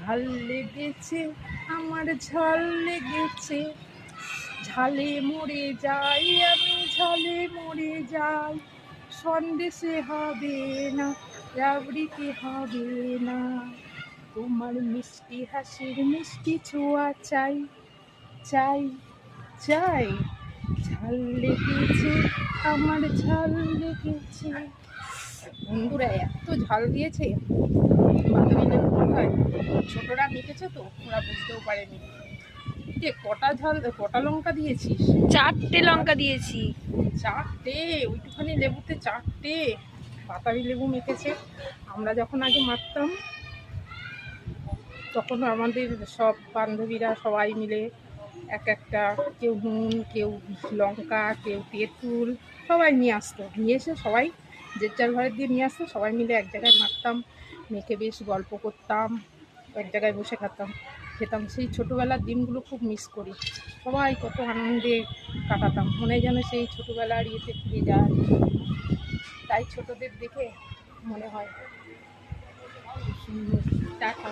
ঝাল লেগেছে আমার, ঝাল লেগেছে, ঝালে মরে যাই আমি, ঝালে মরে যাই। সন্দেশে হবে না, রাবড়িতে হবে না, তোমার মিষ্টি হাসির মিষ্টি ছোঁয়া চাই, চাই, চাই। ঝাল লেগেছে আমার, ঝাল লেগেছে। বন্ধুরা এত ঝাল দিয়েছে, বাতাবি লেবু কোথায়? ছোটরা মেখেছে তো, ওরা বুঝতেও পারেনি। কে কটা লঙ্কা দিয়েছিস? 4টে লঙ্কা দিয়েছি। 4টে? ওইটুখানি লেবুতে 4টে? বাতাবি লেবু মেখেছে। আমরা যখন আগে মাখতাম তখন আমাদের সব বান্ধবীরা সবাই মিলে এক একটা, কেউ নুন, কেউ লঙ্কা, কেউ তেঁতুল, সবাই নিয়ে আসতো। নিয়ে এসে সবাই যে যার ঘরের দিয়ে নিয়ে আসতো, সবাই মিলে এক জায়গায় মাখতাম, মেখে বেশ গল্প করতাম, এক জায়গায় বসে খেতাম। সেই ছোটোবেলার দিনগুলো খুব মিস করি। সবাই কত আনন্দে কাটাতাম, মনে যেন সেই ছোটোবেলার ইয়েতে ফিরে যায়। তাই ছোটদের দেখে মনে হয় খুব সুন্দর। টাটা।